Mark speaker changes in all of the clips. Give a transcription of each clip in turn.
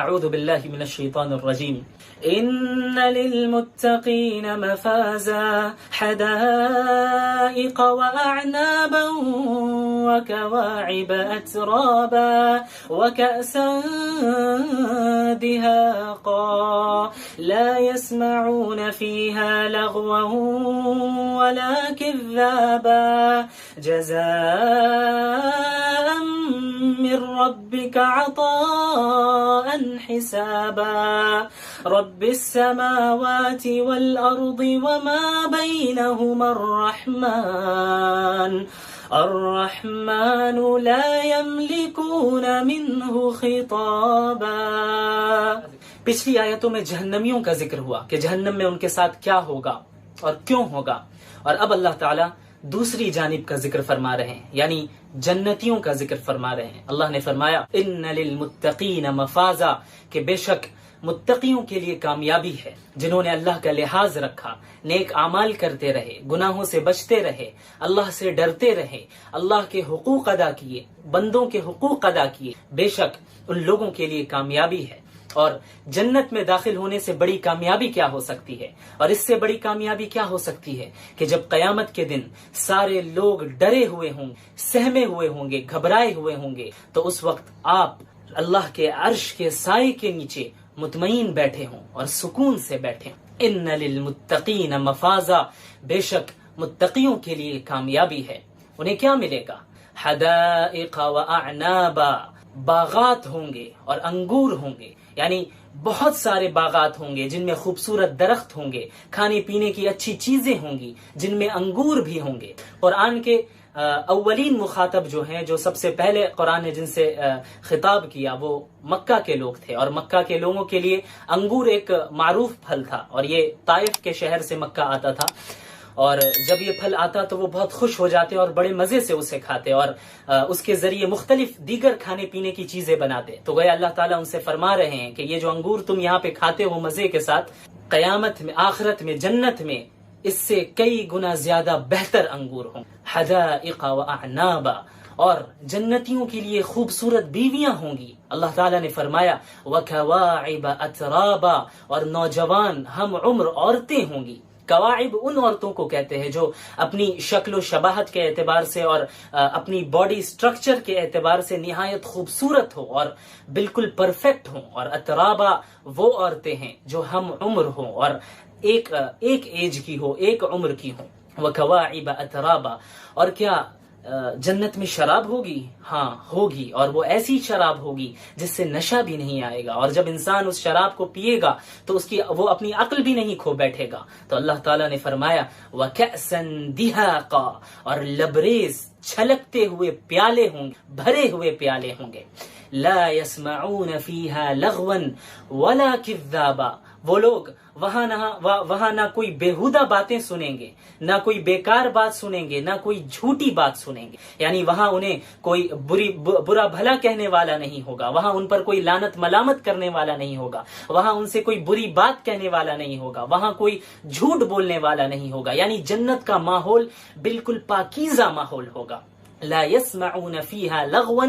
Speaker 1: اعوذ باللہ من الشیطان الرجیم. ان للمتقین مفازا حدائق واعنابا وكواعب اترابا وكأسا دهاقا لا يسمعون فيها لغوا ولا كذابا جزاء من ربك عطاء حسابا رب السماوات والأرض وما بينهما الرحمن لا يملكون منه خطابا. پچھلی آیتوں میں جہنمیوں کا ذکر ہوا کہ جہنم میں ان کے ساتھ کیا ہوگا اور کیوں ہوگا، اور اب اللہ تعالیٰ دوسری جانب کا ذکر فرما رہے ہیں، یعنی جنتیوں کا ذکر فرما رہے ہیں. اللہ نے فرمایا ان للمتقین مفازا، کہ بے شک متقیوں کے لیے کامیابی ہے، جنہوں نے اللہ کا لحاظ رکھا، نیک اعمال کرتے رہے، گناہوں سے بچتے رہے، اللہ سے ڈرتے رہے، اللہ کے حقوق ادا کیے، بندوں کے حقوق ادا کیے. بے شک ان لوگوں کے لیے کامیابی ہے. اور جنت میں داخل ہونے سے بڑی کامیابی کیا ہو سکتی ہے، اور اس سے بڑی کامیابی کیا ہو سکتی ہے کہ جب قیامت کے دن سارے لوگ ڈرے ہوئے ہوں گے، سہمے ہوئے ہوں گے، گھبرائے ہوئے ہوں گے، تو اس وقت آپ اللہ کے عرش کے سائے کے نیچے مطمئن بیٹھے ہوں اور سکون سے بیٹھے ہوں. ان للمتقین مفازا، بے شک متقیوں کے لیے کامیابی ہے. انہیں کیا ملے گا؟ حدائق واعنابا، باغات ہوں گے اور انگور ہوں گے، یعنی بہت سارے باغات ہوں گے جن میں خوبصورت درخت ہوں گے، کھانے پینے کی اچھی چیزیں ہوں گی جن میں انگور بھی ہوں گے. قرآن کے اولین مخاطب جو ہیں، جو سب سے پہلے قرآن نے جن سے خطاب کیا، وہ مکہ کے لوگ تھے، اور مکہ کے لوگوں کے لیے انگور ایک معروف پھل تھا، اور یہ طائف کے شہر سے مکہ آتا تھا، اور جب یہ پھل آتا تو وہ بہت خوش ہو جاتے اور بڑے مزے سے اسے کھاتے، اور اس کے ذریعے مختلف دیگر کھانے پینے کی چیزیں بناتے. تو گویا اللہ تعالیٰ ان سے فرما رہے ہیں کہ یہ جو انگور تم یہاں پہ کھاتے ہو مزے کے ساتھ، قیامت میں، آخرت میں، جنت میں اس سے کئی گنا زیادہ بہتر انگور ہوں. حدائق واعنابا، اور جنتیوں کے لیے خوبصورت بیویاں ہوں گی. اللہ تعالیٰ نے فرمایا وکواعب اترابا، اور نوجوان ہم عمر عورتیں ہوں گی. کواعب ان عورتوں کو کہتے ہیں جو اپنی شکل و شباہت کے اعتبار سے اور اپنی باڈی سٹرکچر کے اعتبار سے نہایت خوبصورت ہو اور بالکل پرفیکٹ ہوں. اور اترابا وہ عورتیں ہیں جو ہم عمر ہوں اور ایک ایج کی ہو، ایک عمر کی ہو. وکواعب اترابا، اور کیا جنت میں شراب ہوگی؟ ہاں ہوگی، اور وہ ایسی شراب ہوگی جس سے نشہ بھی نہیں آئے گا، اور جب انسان اس شراب کو پیے گا تو وہ اپنی عقل بھی نہیں کھو بیٹھے گا. تو اللہ تعالیٰ نے فرمایا وَكَأْسًا دِهَاقًا، اور لبریز چھلکتے ہوئے پیالے ہوں گے، بھرے ہوئے پیالے ہوں گے. لا يسمعون فيها لغوا ولا كذابا، وہ لوگ وہاں نہ کوئی بیہودہ باتیں سنیں گے، نہ کوئی بیکار بات سنیں گے، نہ کوئی جھوٹی بات سنیں گے. یعنی وہاں انہیں کوئی برا بھلا کہنے والا نہیں ہوگا، وہاں ان پر کوئی لعنت ملامت کرنے والا نہیں ہوگا، وہاں ان سے کوئی بری بات کہنے والا نہیں ہوگا، وہاں کوئی جھوٹ بولنے والا نہیں ہوگا. یعنی جنت کا ماحول بالکل پاکیزہ ماحول ہوگا. لا يسمعون فيها لغوا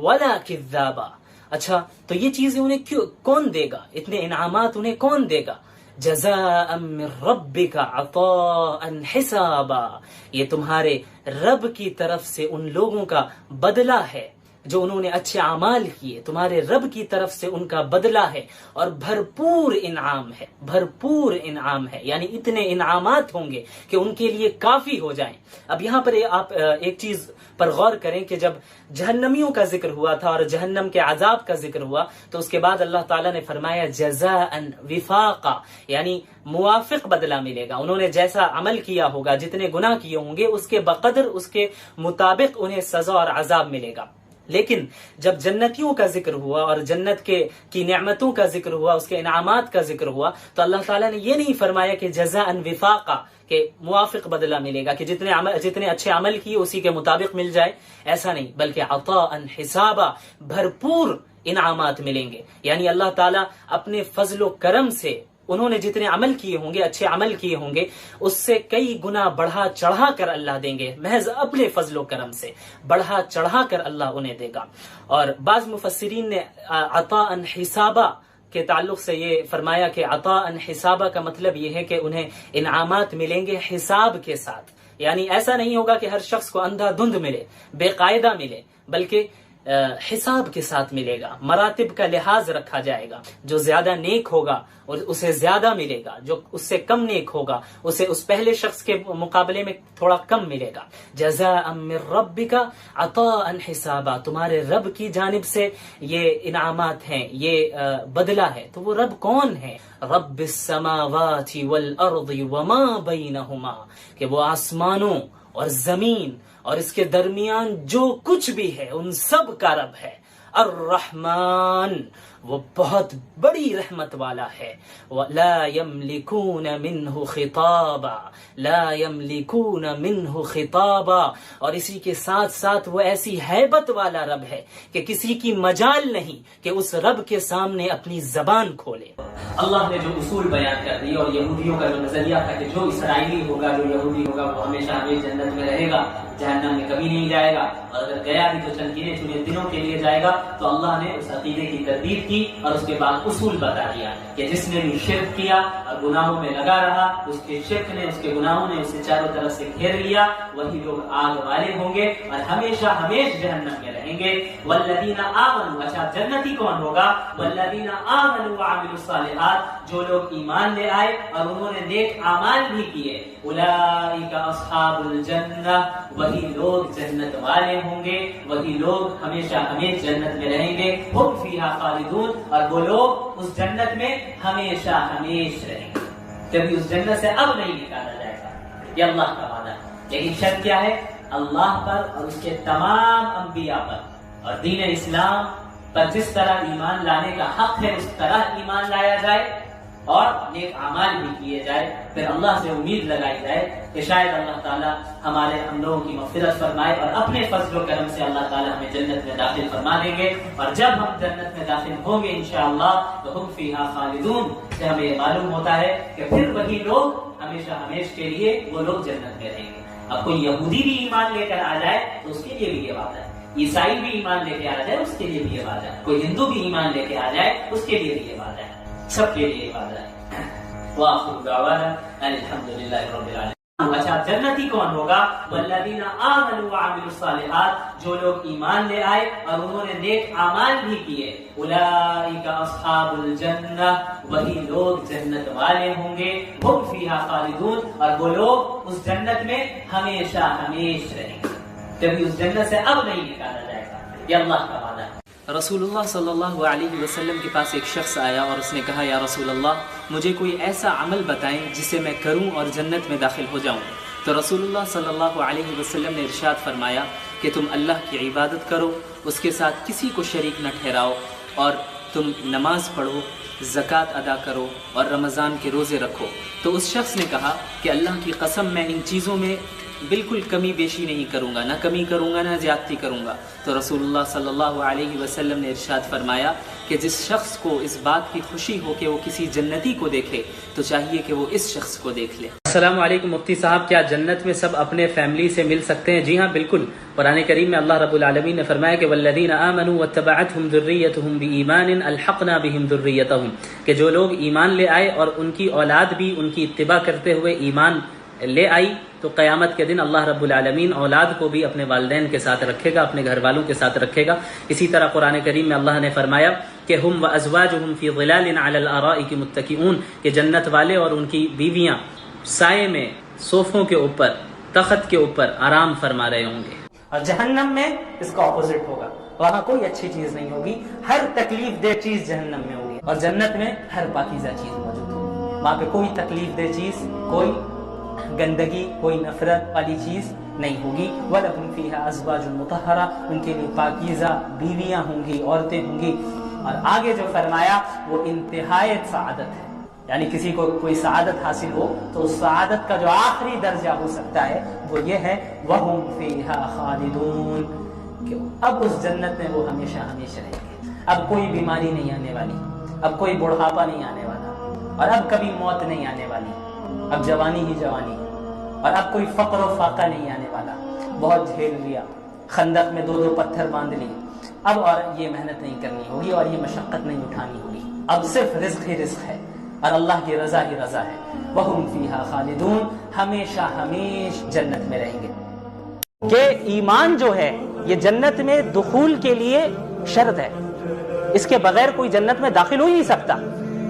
Speaker 1: ولا كذابا. اچھا، تو یہ چیزیں انہیں کون دے گا؟ اتنے انعامات انہیں کون دے گا؟ جزاء من ربک عطاء حسابا، یہ تمہارے رب کی طرف سے ان لوگوں کا بدلہ ہے جو انہوں نے اچھے اعمال کیے. تمہارے رب کی طرف سے ان کا بدلہ ہے، اور بھرپور انعام ہے، بھرپور انعام ہے. یعنی اتنے انعامات ہوں گے کہ ان کے لیے کافی ہو جائیں. اب یہاں پر آپ ایک چیز پر غور کریں کہ جب جہنمیوں کا ذکر ہوا تھا اور جہنم کے عذاب کا ذکر ہوا، تو اس کے بعد اللہ تعالیٰ نے فرمایا جزاء وفاقا، یعنی موافق بدلہ ملے گا. انہوں نے جیسا عمل کیا ہوگا، جتنے گناہ کیے ہوں گے، اس کے بقدر، اس کے مطابق انہیں سزا اور عذاب ملے گا. لیکن جب جنتیوں کا ذکر ہوا اور جنت کی نعمتوں کا ذکر ہوا، اس کے انعامات کا ذکر ہوا، تو اللہ تعالیٰ نے یہ نہیں فرمایا کہ جزاء وفاقا، کہ موافق بدلہ ملے گا، کہ جتنے اچھے عمل کیے اسی کے مطابق مل جائے، ایسا نہیں، بلکہ عطاء حسابا، بھرپور انعامات ملیں گے. یعنی اللہ تعالیٰ اپنے فضل و کرم سے انہوں نے جتنے عمل کیے ہوں گے، اچھے عمل کیے ہوں گے، اس سے کئی گنا بڑھا چڑھا کر اللہ دیں گے، محض اپنے فضل و کرم سے بڑھا چڑھا کر اللہ انہیں دے گا۔ اور بعض مفسرین نے عطاء حسابا کے تعلق سے یہ فرمایا کہ عطاء حسابا کا مطلب یہ ہے کہ انہیں انعامات ملیں گے حساب کے ساتھ، یعنی ایسا نہیں ہوگا کہ ہر شخص کو اندھا دھند ملے، بے قاعدہ ملے، بلکہ حساب کے ساتھ ملے گا، مراتب کا لحاظ رکھا جائے گا، جو زیادہ نیک ہوگا اور اسے زیادہ ملے گا، جو اس سے کم نیک ہوگا اسے اس پہلے شخص کے مقابلے میں تھوڑا کم ملے گا۔ جزاء من ربک عطاء حسابا، تمہارے رب کی جانب سے یہ انعامات ہیں، یہ بدلہ ہے۔ تو وہ رب کون ہے؟ رب السماوات والارض وما بینہما، کہ وہ آسمانوں اور زمین اور اس کے درمیان جو کچھ بھی ہے ان سب کا رب ہے۔ الرحمن، وہ بہت بڑی رحمت والا ہے۔ لا یملکون منہ خطابا، لا یملکون منہ خطابا، اور اسی کے ساتھ ساتھ وہ ایسی ہیبت والا رب ہے کہ کسی کی مجال نہیں کہ اس رب کے سامنے اپنی زبان کھولے۔ اللہ نے جو اصول بیان کر دی، اور یہودیوں کا جو نظریہ تھا کہ جو اسرائیلی ہوگا، جو یہودی ہوگا، وہ ہمیشہ ہمیشہ جنت میں رہے گا، جہنم میں کبھی نہیں جائے گا، اور اگر گیا بھی تو چند گنے چنے دنوں کے لیے جائے گا۔ تو اللہ نے اس عقیدے کی تردید کی اور اس کے بعد اصول بتا دیا کہ جس نے بھی شرک کیا اور گناہوں میں لگا رہا، اس کے شرک نے، اس کے گناہوں نے اسے چاروں طرف سے گھیر لیا، وہی لوگ آگ والے ہوں گے اور ہمیشہ ہمیشہ جہنم میں رہیں گے۔ والذین آمنوا، اچھا جنتی کون ہوگا؟ والذین آمنوا وعملوا الصالحات، جو لوگ ایمان لے آئے اور انہوں نے نیک اعمال بھی کیے، اولئک اصحاب الجنہ، وہی لوگ جنت والے ہوں گے، وہی لوگ ہمیشہ ہمیشہ جنت میں رہیں گے۔ ہم فیہا خالدون، اور وہ لوگ اس جنت میں ہمیشہ ہمیشہ رہیں گے، کبھی اس جنت سے اب نہیں نکالا جائے گا، یہ اللہ کا وعدہ ہے۔ لیکن شرط کیا ہے؟ اللہ پر اور اس کے تمام انبیاء پر اور دین اسلام پر جس طرح ایمان لانے کا حق ہے اس طرح ایمان لایا جائے اور نیک اعمال بھی کیے جائے۔ پھر اللہ سے امید لگائی جائے کہ شاید اللہ تعالیٰ ہمارے ہم لوگوں کی مغفرت فرمائے، اور اپنے فضل و کرم سے اللہ تعالیٰ ہمیں جنت میں داخل فرما دیں گے۔ اور جب ہم جنت میں داخل ہوں گے انشاءاللہ تو ہم فیہا خالدون، سے ہمیں یہ معلوم ہوتا ہے کہ پھر وہی لوگ ہمیشہ ہمیشہ کے لیے وہ لوگ جنت میں رہیں گے۔ اب کوئی یہودی بھی ایمان لے کر آ جائے تو اس کے لیے بھی یہ بات ہے، عیسائی بھی ایمان لے کے آ جائے اس کے لیے بھی یہ بات ہے، کوئی ہندو بھی ایمان لے کے آ جائے اس کے لیے بھی یہ بات ہے، سب کے لیے یہ بات ہے۔ وآخر دعوانا الحمدللہ رب العالمین۔ اچھا جنتی کون ہوگا؟ والذین آمنوا وعملوا الصالحات، جو لوگ ایمان لے آئے اور انہوں نے نیک اعمال بھی کیے، اولئک اصحاب الجنہ، وہی لوگ جنت والے ہوں گے، ہم فیہا خالدون، اور وہ لوگ اس جنت میں ہمیشہ ہمیشہ رہیں گے، کبھی اس جنت سے اب نہیں نکالا جائے گا، یہ اللہ کا وعدہ ہے۔ رسول اللہ صلی اللہ علیہ وسلم کے پاس ایک شخص آیا اور اس نے کہا یا رسول اللہ مجھے کوئی ایسا عمل بتائیں جسے میں کروں اور جنت میں داخل ہو جاؤں۔ تو رسول اللہ صلی اللہ علیہ وسلم نے ارشاد فرمایا کہ تم اللہ کی عبادت کرو، اس کے ساتھ کسی کو شریک نہ ٹھہراؤ، اور تم نماز پڑھو، زکوٰۃ ادا کرو اور رمضان کے روزے رکھو۔ تو اس شخص نے کہا کہ اللہ کی قسم میں ان چیزوں میں بالکل کمی بیشی نہیں کروں گا، نہ کمی کروں گا نہ زیادتی کروں گا۔ تو رسول اللہ صلی اللہ علیہ وسلم نے ارشاد فرمایا کہ جس شخص کو اس بات کی خوشی ہو کہ وہ کسی جنتی کو دیکھے تو چاہیے کہ وہ اس شخص کو دیکھ لے۔ السلام علیکم مفتی صاحب، کیا جنت میں سب اپنے فیملی سے مل سکتے ہیں؟ جی ہاں بالکل، قرآن کریم میں اللہ رب العالمین نے فرمایا کہ والذین آمنوا واتبعتهم ذریتهم بایمان الحقنا بهم ذریتهم، کہ جو لوگ ایمان لے آئے اور ان کی اولاد بھی ان کی اتباع کرتے ہوئے ایمان لے آئی تو قیامت کے دن اللہ رب العالمین اولاد کو بھی اپنے والدین کے ساتھ رکھے گا، اپنے گھر والوں کے ساتھ رکھے گا۔ اسی طرح قرآن کریم میں اللہ نے فرمایا کہ ہم وازواجہم فی ظلال علی الارائک متکئون، کہ جنت والے اور ان کی بیویاں سائے میں صوفوں کے اوپر، تخت کے اوپر آرام فرما رہے ہوں گے۔ اور جہنم میں اس کا اپوزٹ ہوگا، وہاں کوئی اچھی چیز نہیں ہوگی، ہر تکلیف دہ چیز جہنم میں ہوگی، اور جنت میں ہر پاکیزہ چیز موجود ہوگی۔ وہاں پہ کوئی تکلیف دہ چیز، کوئی گندگی، کوئی نفرت والی چیز نہیں ہوگی۔ وَلَهُمْ فِيهَا أَزْوَاجٌ مُطَهَّرَةٌ، ان کے لیے پاکیزہ بیویاں ہوں گی، عورتیں ہوں گی۔ اور آگے جو فرمایا وہ انتہائی سعادت ہے، یعنی کسی کو کوئی سعادت حاصل ہو تو اس سعادت کا جو آخری درجہ ہو سکتا ہے وہ یہ ہے وَهُمْ فِيهَا خَالِدُونَ، کہ اب اس جنت میں وہ ہمیشہ ہمیشہ رہیں گے، اب کوئی بیماری نہیں آنے والی، اب کوئی بڑھاپا نہیں آنے والا، اور اب کبھی موت نہیں آنے والی، اب جوانی ہی جوانی، اور اب کوئی فقر و فاقہ نہیں آنے والا، بہت جھیل لیا، خندق میں 2 پتھر باندھ لی، اب اور یہ محنت نہیں کرنی ہوگی اور یہ مشقت نہیں اٹھانی ہوگی، اب صرف رزق ہی رزق ہے اور اللہ کی رضا ہی رضا ہے۔ وَهُمْ فِيهَا خَالِدُونَ، ہمیشہ ہمیش جنت میں رہیں گے۔ کہ ایمان جو ہے یہ جنت میں دخول کے لیے شرط ہے، اس کے بغیر کوئی جنت میں داخل ہو ہی نہیں سکتا۔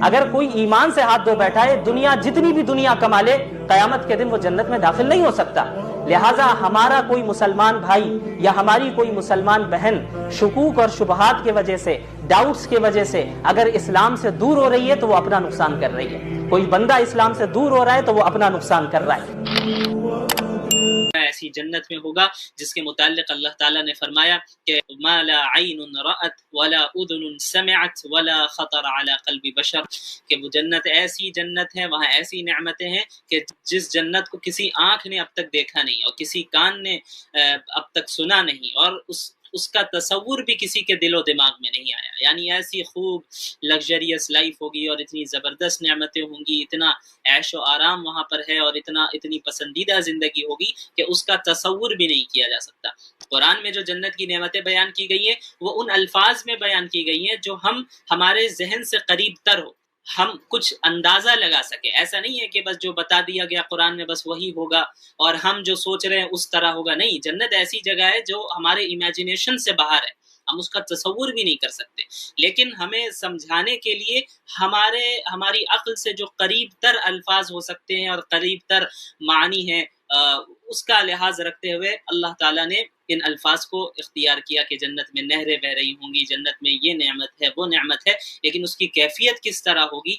Speaker 1: اگر کوئی ایمان سے ہاتھ دھو بیٹھا ہے، دنیا جتنی بھی دنیا کما لے، قیامت کے دن وہ جنت میں داخل نہیں ہو سکتا۔ لہٰذا ہمارا کوئی مسلمان بھائی یا ہماری کوئی مسلمان بہن شکوک اور شبہات کی وجہ سے، ڈاؤٹس کی وجہ سے اگر اسلام سے دور ہو رہی ہے تو وہ اپنا نقصان کر رہی ہے۔ کوئی بندہ اسلام سے دور ہو رہا ہے تو وہ اپنا نقصان کر رہا ہے۔ ایسی جنت میں ہوگا جس کے متعلق اللہ تعالیٰ نے فرمایا کہ ما لا عین رأت ولا اذن سمعت ولا خطر على قلب بشر، کہ وہ جنت ایسی جنت ہے، وہاں ایسی نعمتیں ہیں کہ جس جنت کو کسی آنکھ نے اب تک دیکھا نہیں اور کسی کان نے اب تک سنا نہیں، اور اس کا تصور بھی کسی کے دل و دماغ میں نہیں آیا۔ یعنی ایسی خوب لگژریس لائف ہوگی اور اتنی زبردست نعمتیں ہوں گی، اتنا عیش و آرام وہاں پر ہے اور اتنی پسندیدہ زندگی ہوگی کہ اس کا تصور بھی نہیں کیا جا سکتا۔ قرآن میں جو جنت کی نعمتیں بیان کی گئی ہیں وہ ان الفاظ میں بیان کی گئی ہیں جو ہمارے ذہن سے قریب تر ہو، ہم کچھ اندازہ لگا سکے۔ ایسا نہیں ہے کہ بس جو بتا دیا گیا قرآن میں بس وہی ہوگا اور ہم جو سوچ رہے ہیں اس طرح ہوگا، نہیں۔ جنت ایسی جگہ ہے جو ہمارے امیجنیشن سے باہر ہے، ہم اس کا تصور بھی نہیں کر سکتے، لیکن ہمیں سمجھانے کے لیے ہماری عقل سے جو قریب تر الفاظ ہو سکتے ہیں اور قریب تر معنی ہیں، اس کا لحاظ رکھتے ہوئے اللہ تعالیٰ نے ان الفاظ کو اختیار کیا کہ جنت میں نہریں بہ رہی ہوں گی، جنت میں یہ نعمت ہے وہ نعمت ہے، لیکن اس کی کیفیت کس طرح ہوگی،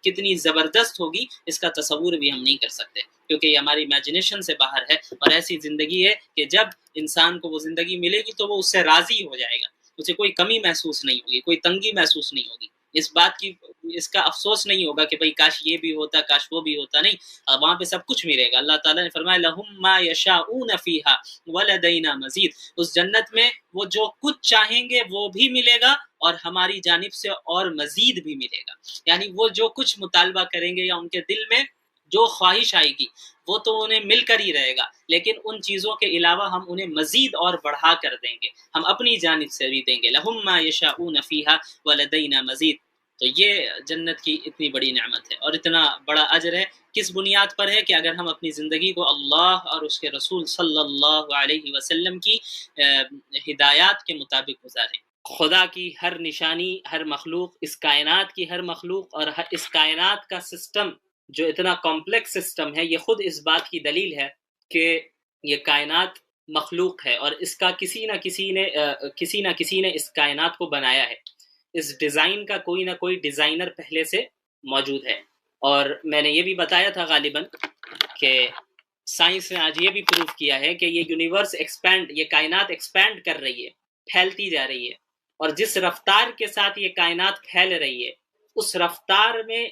Speaker 1: کتنی زبردست ہوگی، اس کا تصور بھی ہم نہیں کر سکتے، کیونکہ یہ ہماری امیجنیشن سے باہر ہے۔ اور ایسی زندگی ہے کہ جب انسان کو وہ زندگی ملے گی تو وہ اس سے راضی ہو جائے گا، اسے کوئی کمی محسوس نہیں ہوگی، کوئی تنگی محسوس نہیں ہوگی، اس کا افسوس نہیں ہوگا کہ بھئی کاش یہ بھی ہوتا، کاش وہ بھی ہوتا، نہیں۔ وہاں پہ سب کچھ ملے گا۔ اللہ تعالیٰ نے فرمایا لَهُم مَا يَشَاءُونَ فِيهَا وَلَدَيْنَا مَزِيدٌ، اس جنت میں وہ جو کچھ چاہیں گے وہ بھی ملے گا اور ہماری جانب سے اور مزید بھی ملے گا۔ یعنی وہ جو کچھ مطالبہ کریں گے یا ان کے دل میں جو خواہش آئے گی وہ تو انہیں مل کر ہی رہے گا، لیکن ان چیزوں کے علاوہ ہم انہیں مزید اور بڑھا کر دیں گے، ہم اپنی جانب سے بھی دیں گے۔ لَهُم مَا يَشَاءُونَ فِيهَا وَلَدَيْنَا مَزِيدٌ۔ تو یہ جنت کی اتنی بڑی نعمت ہے اور اتنا بڑا اجر ہے، کس بنیاد پر ہے کہ اگر ہم اپنی زندگی کو اللہ اور اس کے رسول صلی اللہ علیہ وسلم کی ہدایات کے مطابق گزاریں۔ خدا کی ہر نشانی، ہر مخلوق، اس کائنات کی ہر مخلوق اور اس کائنات کا سسٹم جو اتنا کمپلیکس سسٹم ہے، یہ خود اس بات کی دلیل ہے کہ یہ کائنات مخلوق ہے اور اس کا کسی نہ کسی نے اس کائنات کو بنایا ہے۔ اس ڈیزائن کا کوئی نہ کوئی ڈیزائنر پہلے سے موجود ہے۔ اور میں نے یہ بھی بتایا تھا غالباً کہ سائنس نے آج یہ بھی پروف کیا ہے کہ یہ یونیورس یہ کائنات ایکسپینڈ کر رہی ہے، پھیلتی جا رہی ہے، اور جس رفتار کے ساتھ یہ کائنات پھیل رہی ہے اس رفتار میں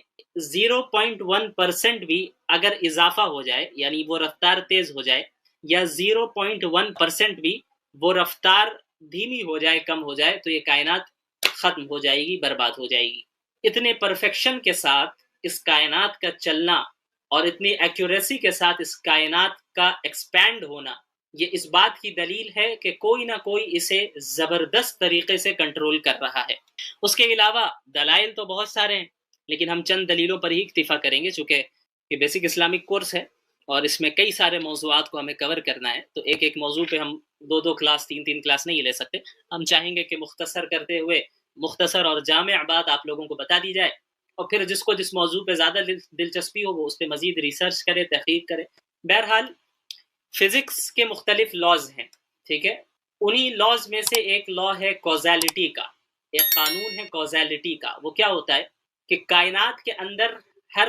Speaker 1: 0.1% بھی اگر اضافہ ہو جائے، یعنی وہ رفتار تیز ہو جائے، یا 0.1% بھی وہ رفتار دھیمی ہو جائے، کم ہو جائے، تو یہ کائنات ختم ہو جائے گی، برباد ہو جائے گی۔ اتنے پرفیکشن کے ساتھ اس کائنات کا چلنا اور اتنی ایکوریسی کے ساتھ اس کائنات کا ایکسپینڈ ہونا، یہ اس بات کی دلیل ہے کہ کوئی نہ کوئی اسے زبردست طریقے سے کنٹرول کر رہا ہے۔ اس کے علاوہ دلائل تو بہت سارے ہیں، لیکن ہم چند دلیلوں پر ہی اکتفا کریں گے، چونکہ یہ بیسک اسلامک کورس ہے اور اس میں کئی سارے موضوعات کو ہمیں کور کرنا ہے، تو ایک موضوع پہ ہم 2 کلاس 3 کلاس نہیں لے سکتے۔ ہم چاہیں گے کہ مختصر کرتے ہوئے مختصر اور جامع بات آپ لوگوں کو بتا دی جائے، اور پھر جس کو جس موضوع پہ زیادہ دلچسپی ہو وہ اس پہ مزید ریسرچ کرے، تحقیق کرے۔ بہرحال فزکس کے مختلف لاز ہیں، ٹھیک ہے، انہی لاز میں سے ایک لا ہے کوزیلٹی کا، ایک قانون ہے کوزیلٹی کا۔ وہ کیا ہوتا ہے کہ کائنات کے اندر ہر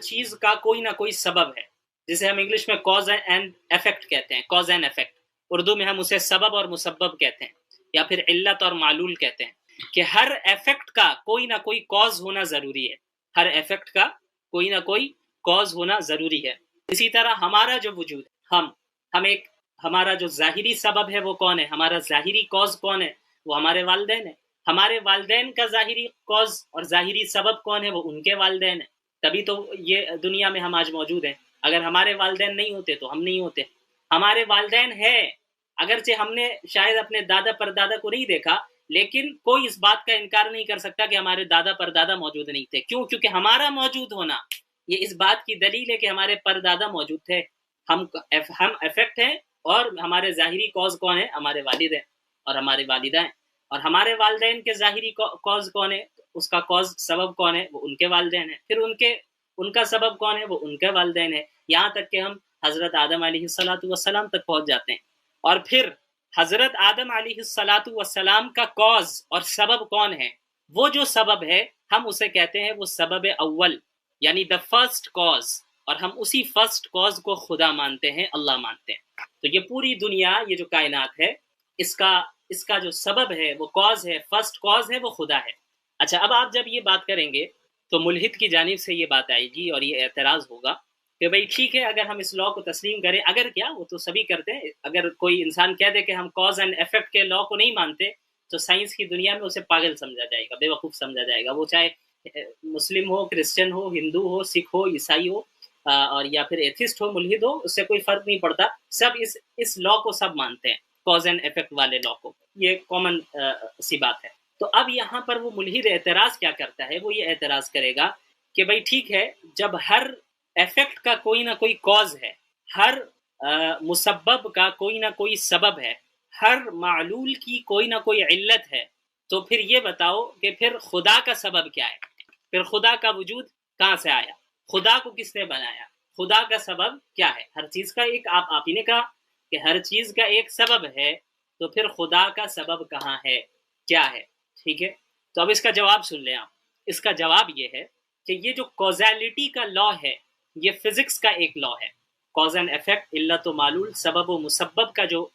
Speaker 1: چیز کا کوئی نہ کوئی سبب ہے، جسے ہم انگلش میں کاز اینڈ ایفیکٹ کہتے ہیں، کاز اینڈ ایفیکٹ۔ اردو میں ہم اسے سبب اور مسبب کہتے ہیں، یا پھر علت اور معلول کہتے ہیں، کہ ہر ایفیکٹ کا کوئی نہ کوئی کاز ہونا ضروری ہے، ہر ایفیکٹ کا کوئی نہ کوئی کاز ہونا ضروری ہے۔ اسی طرح ہمارا جو وجود ہے، ہمارا جو ظاہری سبب ہے وہ کون ہے، ہمارا ظاہری کاز کون ہے، وہ ہمارے والدین ہے۔
Speaker 2: ہمارے والدین کا ظاہری کاز اور ظاہری سبب کون ہے؟ وہ ان کے والدین ہیں، تبھی تو یہ دنیا میں ہم آج موجود ہیں۔ اگر ہمارے والدین نہیں ہوتے تو ہم نہیں ہوتے۔ ہمارے والدین ہیں، اگرچہ ہم نے شاید اپنے دادا پردادا کو نہیں دیکھا، لیکن کوئی اس بات کا انکار نہیں کر سکتا کہ ہمارے دادا پردادا موجود نہیں تھے۔ کیوں؟ کیونکہ ہمارا موجود ہونا یہ اس بات کی دلیل ہے کہ ہمارے پردادا موجود تھے۔ ہم افیکٹ ہیں، اور ہمارے ظاہری کاز کون ہیں؟ ہمارے والد ہیں اور ہمارے والدہ ہیں۔ اور ہمارے والدین کے ظاہری کاز کون ہے؟ اس کا کاز سبب کون ہے؟ وہ ان کے والدین ہیں۔ پھر ان کا سبب کون ہے؟ وہ ان کے والدین ہیں، یہاں تک کہ ہم حضرت آدم علیہ السلام تک پہنچ جاتے ہیں۔ اور پھر حضرت آدم علیہ السلام کا کاز اور سبب کون ہے؟ وہ جو سبب ہے ہم اسے کہتے ہیں وہ سبب اول، یعنی دا فرسٹ کاز، اور ہم اسی فرسٹ کاز کو خدا مانتے ہیں، اللہ مانتے ہیں۔ تو یہ پوری دنیا، یہ جو کائنات ہے، اس کا جو سبب ہے، وہ کاز ہے، فرسٹ کاز ہے، وہ خدا ہے۔ اچھا، اب آپ جب یہ بات کریں گے تو ملحد کی جانب سے یہ بات آئے گی اور یہ اعتراض ہوگا کہ بھئی ٹھیک ہے، اگر ہم اس لا کو تسلیم کریں، اگر کیا وہ تو سبھی کرتے ہیں، اگر کوئی انسان کہہ دے کہ ہم کاز اینڈ افیکٹ کے لا کو نہیں مانتے تو سائنس کی دنیا میں اسے پاگل سمجھا جائے گا، بے وقوف سمجھا جائے گا، وہ چاہے مسلم ہو، کرسچن ہو، ہندو ہو، سکھ ہو، عیسائی ہو، اور یا پھر ایتھسٹ ہو، ملحد ہو، اس سے کوئی فرق نہیں پڑتا، سب اس لا کو سب مانتے ہیں، کاز اینڈ افیکٹ والے لا کو، یہ کامن سی بات ہے۔ تو اب یہاں پر وہ ملحد اعتراض کیا کرتا ہے؟ وہ یہ اعتراض کرے گا کہ بھئی ٹھیک ہے، جب ہر ایفیکٹ کا کوئی نہ کوئی کاز ہے، ہر مسبب کا کوئی نہ کوئی سبب ہے، ہر معلول کی کوئی نہ کوئی علت ہے، تو پھر یہ بتاؤ کہ پھر خدا کا سبب کیا ہے؟ پھر خدا کا وجود کہاں سے آیا؟ خدا کو کس نے بنایا؟ خدا کا سبب کیا ہے؟ ہر چیز کا ایک آپ ہی نے کہا کہ ہر چیز کا ایک سبب ہے، تو پھر خدا کا سبب کہاں ہے، کیا ہے؟ ٹھیک ہے، تو اب اس کا جواب سن لیں آپ۔ اس کا جواب یہ ہے کہ یہ جو کوزیلٹی کا لا ہے، یہ فزکس کا ایک لا ہے۔ کاز اینڈ افیکٹ، علت و معلول، سبب و مسبب کا جو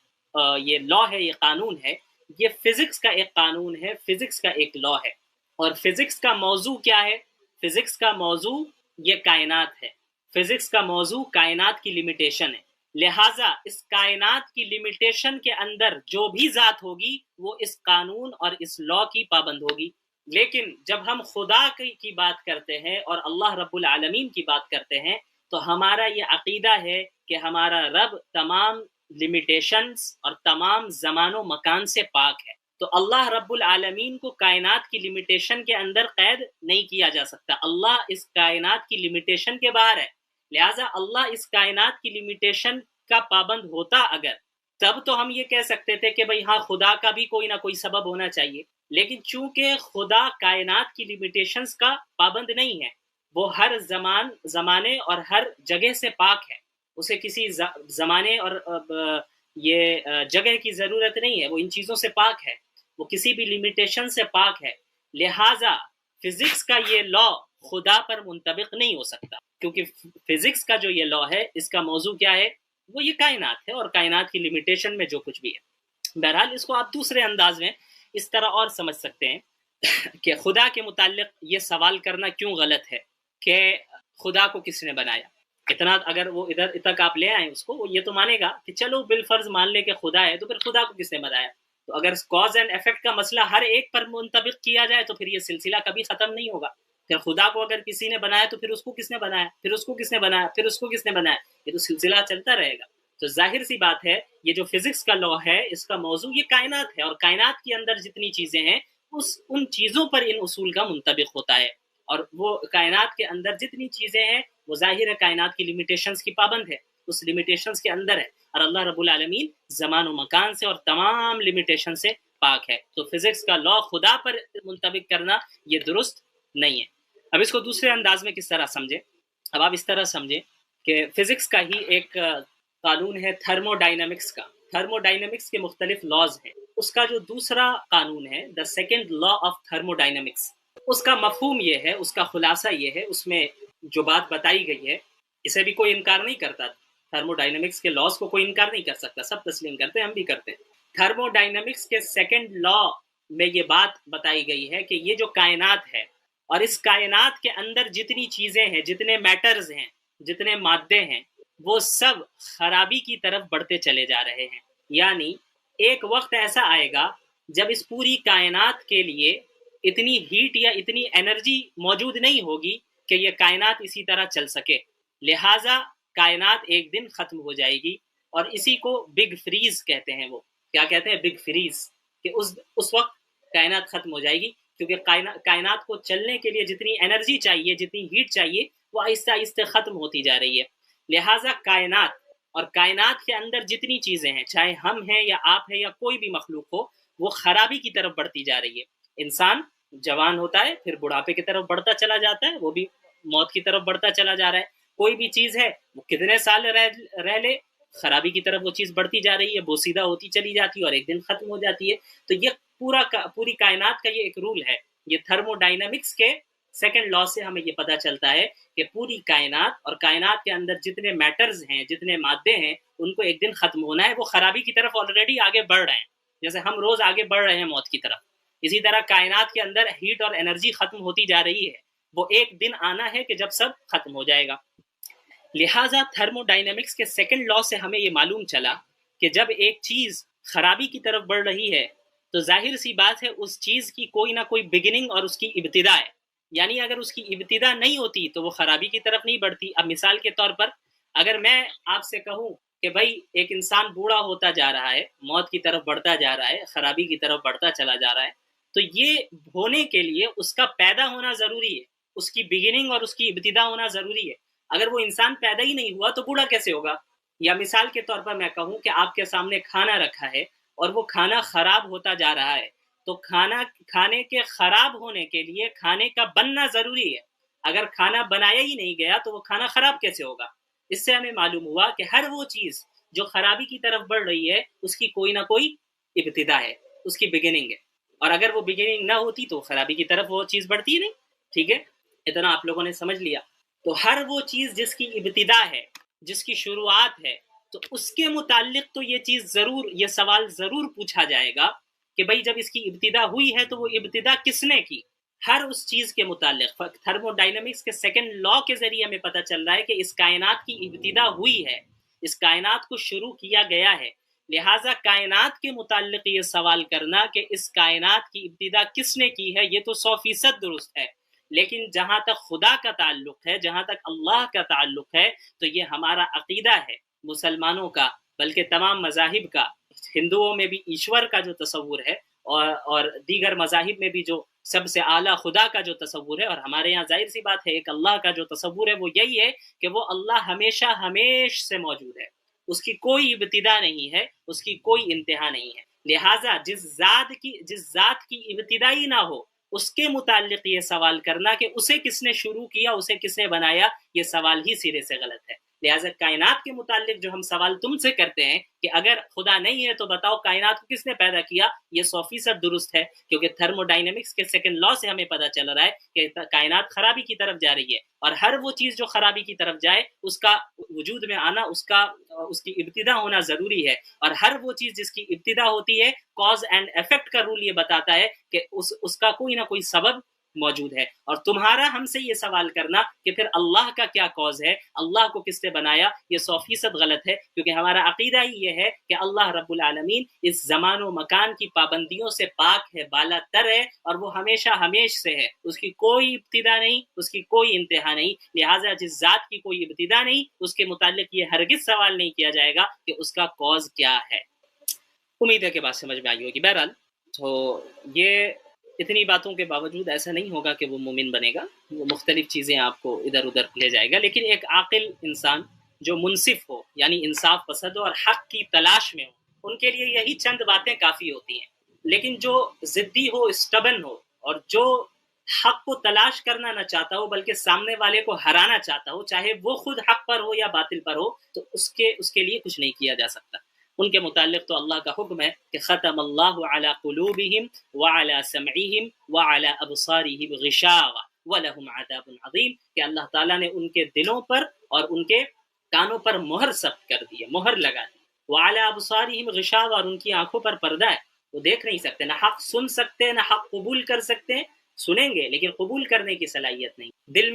Speaker 2: یہ لا ہے، یہ قانون ہے، یہ فزکس کا ایک قانون ہے، فزکس کا ایک لا ہے۔ اور فزکس کا موضوع کیا ہے؟ فزکس کا موضوع یہ کائنات ہے، فزکس کا موضوع کائنات کی لمیٹیشن ہے، لہٰذا اس کائنات کی لمیٹیشن کے اندر جو بھی ذات ہوگی وہ اس قانون اور اس لا کی پابند ہوگی۔ لیکن جب ہم خدا کی بات کرتے ہیں اور اللہ رب العالمین کی بات کرتے ہیں تو ہمارا یہ عقیدہ ہے کہ ہمارا رب تمام لمیٹیشنز اور تمام زمان و مکان سے پاک ہے۔ تو اللہ رب العالمین کو کائنات کی لمیٹیشن کے اندر قید نہیں کیا جا سکتا، اللہ اس کائنات کی لمیٹیشن کے باہر ہے، لہٰذا اللہ اس کائنات کی لمیٹیشن کا پابند ہوتا اگر، تب تو ہم یہ کہہ سکتے تھے کہ بھئی ہاں خدا کا بھی کوئی نہ کوئی سبب ہونا چاہیے، لیکن چونکہ خدا کائنات کی لمیٹیشنز کا پابند نہیں ہے، وہ ہر زمانے اور ہر جگہ سے پاک ہے، اسے کسی زمانے اور یہ جگہ کی ضرورت نہیں ہے، وہ ان چیزوں سے پاک ہے، وہ کسی بھی لمیٹیشن سے پاک ہے، لہٰذا فزکس کا یہ لا خدا پر منطبق نہیں ہو سکتا، کیونکہ فزکس کا جو یہ لا ہے اس کا موضوع کیا ہے؟ وہ یہ کائنات ہے اور کائنات کی لمیٹیشن میں جو کچھ بھی ہے۔ بہرحال اس کو آپ دوسرے انداز میں اس طرح اور سمجھ سکتے ہیں کہ خدا کے متعلق یہ سوال کرنا کیوں غلط ہے کہ خدا کو کس نے بنایا۔ اتنا اگر وہ ادھر تک آپ لے آئیں اس کو، وہ یہ تو مانے گا کہ چلو بالفرض مان لے کہ خدا ہے، تو پھر خدا کو کس نے بنایا؟ تو اگر کاز اینڈ افیکٹ کا مسئلہ ہر ایک پر منطبق کیا جائے تو پھر یہ سلسلہ کبھی ختم نہیں ہوگا۔ پھر خدا کو اگر کسی نے بنایا تو پھر اس کو کس نے بنایا، پھر اس کو کس نے بنایا، پھر اس کو کس نے بنایا، یہ تو سلسلہ چلتا رہے گا۔ تو ظاہر سی بات ہے یہ جو فزکس کا لا ہے اس کا موضوع یہ کائنات ہے، اور کائنات کے اندر جتنی چیزیں ہیں ان چیزوں پر ان اصول کا منطبق ہوتا ہے، اور وہ کائنات کے اندر جتنی چیزیں ہیں وہ ظاہر ہے کائنات کی لمیٹیشنز کی پابند ہے، اس لمیٹیشنز کے اندر ہے، اور اللہ رب العالمین زمان و مکان سے اور تمام لمیٹیشن سے پاک ہے۔ تو فزکس کا لا خدا پر منطبق کرنا یہ درست نہیں ہے۔ اب اس کو دوسرے انداز میں کس طرح سمجھیں؟ اب آپ اس طرح سمجھیں کہ فزکس کا ہی ایک قانون ہے تھرمو ڈائنامکس کا، تھرمو ڈائنامکس کے مختلف لاز ہیں، اس کا جو دوسرا قانون ہے the second law of thermodynamics, اس کا مفہوم یہ ہے، اس کا خلاصہ یہ ہے، اس میں جو بات بتائی گئی ہے اسے بھی کوئی انکار نہیں کرتا، تھرمو ڈائنامکس کے لاز کو کوئی انکار نہیں کر سکتا، سب تسلیم کرتے ہیں، ہم بھی کرتے ہیں۔ تھرمو ڈائنامکس کے سیکنڈ لا میں یہ بات بتائی گئی ہے کہ یہ جو کائنات ہے اور اس کائنات کے اندر جتنی چیزیں ہیں، جتنے میٹرز ہیں، جتنے مادے ہیں، وہ سب خرابی کی طرف بڑھتے چلے جا رہے ہیں، یعنی ایک وقت ایسا آئے گا جب اس پوری کائنات کے لیے اتنی ہیٹ یا اتنی انرجی موجود نہیں ہوگی کہ یہ کائنات اسی طرح چل سکے، لہٰذا کائنات ایک دن ختم ہو جائے گی، اور اسی کو بگ فریز کہتے ہیں۔ وہ کیا کہتے ہیں؟ بگ فریز، کہ اس وقت کائنات ختم ہو جائے گی، کیونکہ کائنات کو چلنے کے لیے جتنی انرجی چاہیے، جتنی ہیٹ چاہیے، وہ آہستہ آہستہ ختم ہوتی جا رہی ہے۔ لہٰذا کائنات اور کائنات کے اندر جتنی چیزیں ہیں، چاہے ہم ہیں یا آپ ہیں یا کوئی بھی مخلوق ہو، وہ خرابی کی طرف بڑھتی جا رہی ہے۔ انسان جوان ہوتا ہے، پھر بڑھاپے کی طرف بڑھتا چلا جاتا ہے، وہ بھی موت کی طرف بڑھتا چلا جا رہا ہے۔ کوئی بھی چیز ہے، وہ کتنے سال رہ لے، خرابی کی طرف وہ چیز بڑھتی جا رہی ہے، بوسیدہ ہوتی چلی جاتی ہے اور ایک دن ختم ہو جاتی ہے۔ تو یہ پوری کائنات کا یہ ایک رول ہے۔ یہ تھرمو ڈائنامکس کے سیکنڈ لا سے ہمیں یہ پتہ چلتا ہے کہ پوری کائنات اور کائنات کے اندر جتنے میٹرز ہیں، جتنے مادے ہیں، ان کو ایک دن ختم ہونا ہے۔ وہ خرابی کی طرف آلریڈی آگے بڑھ رہے ہیں، جیسے ہم روز آگے بڑھ رہے ہیں موت کی طرف، اسی طرح کائنات کے اندر ہیٹ اور انرجی ختم ہوتی جا رہی ہے۔ وہ ایک دن آنا ہے کہ جب سب ختم ہو جائے گا۔ لہٰذا تھرمو ڈائنامکس کے سیکنڈ لا سے ہمیں یہ معلوم چلا کہ جب ایک چیز خرابی کی طرف بڑھ رہی ہے تو ظاہر سی بات ہے اس چیز کی کوئی نہ کوئی بگننگ اور اس کی ابتدا ہے، یعنی اگر اس کی ابتدا نہیں ہوتی تو وہ خرابی کی طرف نہیں بڑھتی۔ اب مثال کے طور پر اگر میں آپ سے کہوں کہ بھائی ایک انسان بوڑھا ہوتا جا رہا ہے، موت کی طرف بڑھتا جا رہا ہے، خرابی کی طرف بڑھتا چلا جا رہا ہے، تو یہ ہونے کے لیے اس کا پیدا ہونا ضروری ہے، اس کی بگننگ اور اس کی ابتدا ہونا ضروری ہے۔ اگر وہ انسان پیدا ہی نہیں ہوا تو بوڑھا کیسے ہوگا؟ یا مثال کے طور پر میں کہوں کہ آپ کے سامنے کھانا رکھا ہے اور وہ کھانا خراب ہوتا جا رہا ہے، تو کھانے کے خراب ہونے کے لیے کھانے کا بننا ضروری ہے۔ اگر کھانا بنایا ہی نہیں گیا تو وہ کھانا خراب کیسے ہوگا؟ اس سے ہمیں معلوم ہوا کہ ہر وہ چیز جو خرابی کی طرف بڑھ رہی ہے اس کی کوئی نہ کوئی ابتدا ہے، اس کی بگننگ ہے، اور اگر وہ بگننگ نہ ہوتی تو خرابی کی طرف وہ چیز بڑھتی نہیں۔ ٹھیک ہے، اتنا آپ لوگوں نے سمجھ لیا۔ تو ہر وہ چیز جس کی ابتدا ہے، جس کی شروعات ہے، تو اس کے متعلق تو یہ سوال ضرور پوچھا جائے گا کہ بھئی جب اس کی ابتدا ہوئی ہے تو وہ ابتدا کس نے کی؟ ہر اس چیز کے متعلق تھرمو ڈائنامکس کے سیکنڈ لا کے ذریعے ہمیں پتہ چل رہا ہے کہ اس کائنات کی ابتدا ہوئی ہے، اس کائنات کو شروع کیا گیا ہے۔ لہٰذا کائنات کے متعلق یہ سوال کرنا کہ اس کائنات کی ابتدا کس نے کی ہے، یہ تو 100% درست ہے۔ لیکن جہاں تک خدا کا تعلق ہے، جہاں تک اللہ کا تعلق ہے، تو یہ ہمارا عقیدہ ہے، مسلمانوں کا، بلکہ تمام مذاہب کا۔ ہندوؤں میں بھی ایشور کا جو تصور ہے اور دیگر مذاہب میں بھی جو سب سے اعلیٰ خدا کا جو تصور ہے، اور ہمارے یہاں ظاہر سی بات ہے ایک اللہ کا جو تصور ہے وہ یہی ہے کہ وہ اللہ ہمیشہ ہمیش سے موجود ہے، اس کی کوئی ابتدا نہیں ہے، اس کی کوئی انتہا نہیں ہے۔ لہٰذا جس ذات کی ابتدا ہی نہ ہو، اس کے متعلق یہ سوال کرنا کہ اسے کس نے شروع کیا، اسے کس نے بنایا، یہ سوال ہی سرے سے غلط ہے۔ لہٰذا کائنات کے متعلق جو ہم سوال تم سے کرتے ہیں کہ اگر خدا نہیں ہے تو بتاؤ کائنات کو کس نے پیدا کیا، یہ 100% درست ہے، کیونکہ تھرمو ڈائنامکس کے سیکنڈ لا سے ہمیں پتہ چل رہا ہے کہ کائنات خرابی کی طرف جا رہی ہے، اور ہر وہ چیز جو خرابی کی طرف جائے اس کا وجود میں آنا، اس کی ابتدا ہونا ضروری ہے، اور ہر وہ چیز جس کی ابتدا ہوتی ہے، کاز اینڈ ایفیکٹ کا رول یہ بتاتا ہے کہ اس کا کوئی نہ کوئی سبب موجود ہے۔ اور تمہارا ہم سے یہ سوال کرنا کہ پھر اللہ کا کیا کاز ہے، اللہ کو کس نے بنایا، یہ 100% غلط ہے، کیونکہ ہمارا عقیدہ ہی یہ ہے کہ اللہ رب العالمین اس زمان و مکان کی پابندیوں سے پاک ہے، بالا تر ہے، اور وہ ہمیشہ ہمیش سے ہے، اس کی کوئی ابتدا نہیں، اس کی کوئی انتہا نہیں۔ لہٰذا جس ذات کی کوئی ابتدا نہیں، اس کے متعلق یہ ہرگز سوال نہیں کیا جائے گا کہ اس کا کاز کیا ہے۔ امید ہے کہ بات سمجھ میں آئی ہوگی۔ بہرحال تو یہ اتنی باتوں کے باوجود ایسا نہیں ہوگا کہ وہ مومن بنے گا، وہ مختلف چیزیں آپ کو ادھر ادھر لے جائے گا، لیکن ایک عاقل انسان جو منصف ہو، یعنی انصاف پسند ہو اور حق کی تلاش میں ہو، ان کے لیے یہی چند باتیں کافی ہوتی ہیں۔ لیکن جو ضدی ہو، اسٹبن ہو، اور جو حق کو تلاش کرنا نہ چاہتا ہو بلکہ سامنے والے کو ہرانا چاہتا ہو، چاہے وہ خود حق پر ہو یا باطل پر ہو، تو اس کے لیے کچھ نہیں کیا جا سکتا۔ ان کے متعلق تو اللہ کا حکم ہے کہ ختم اللہ علی قلوبہم وعلی سمعہم وعلی ابصارہم غشاوہ ولہم عذاب عظیم، کہ اللہ تعالیٰ نے ان کے دلوں پر اور ان کے کانوں پر مہر ثبت کر دی ہے، مہر لگا دی۔ وعلی ابصارہم غشاوہ، اور ان کی آنکھوں پر پردہ ہے، وہ دیکھ نہیں سکتے، نہ حق سن سکتے، نہ حق قبول کر سکتے، سنیں گے لیکن قبول کرنے کی صلاحیت نہیں۔ دل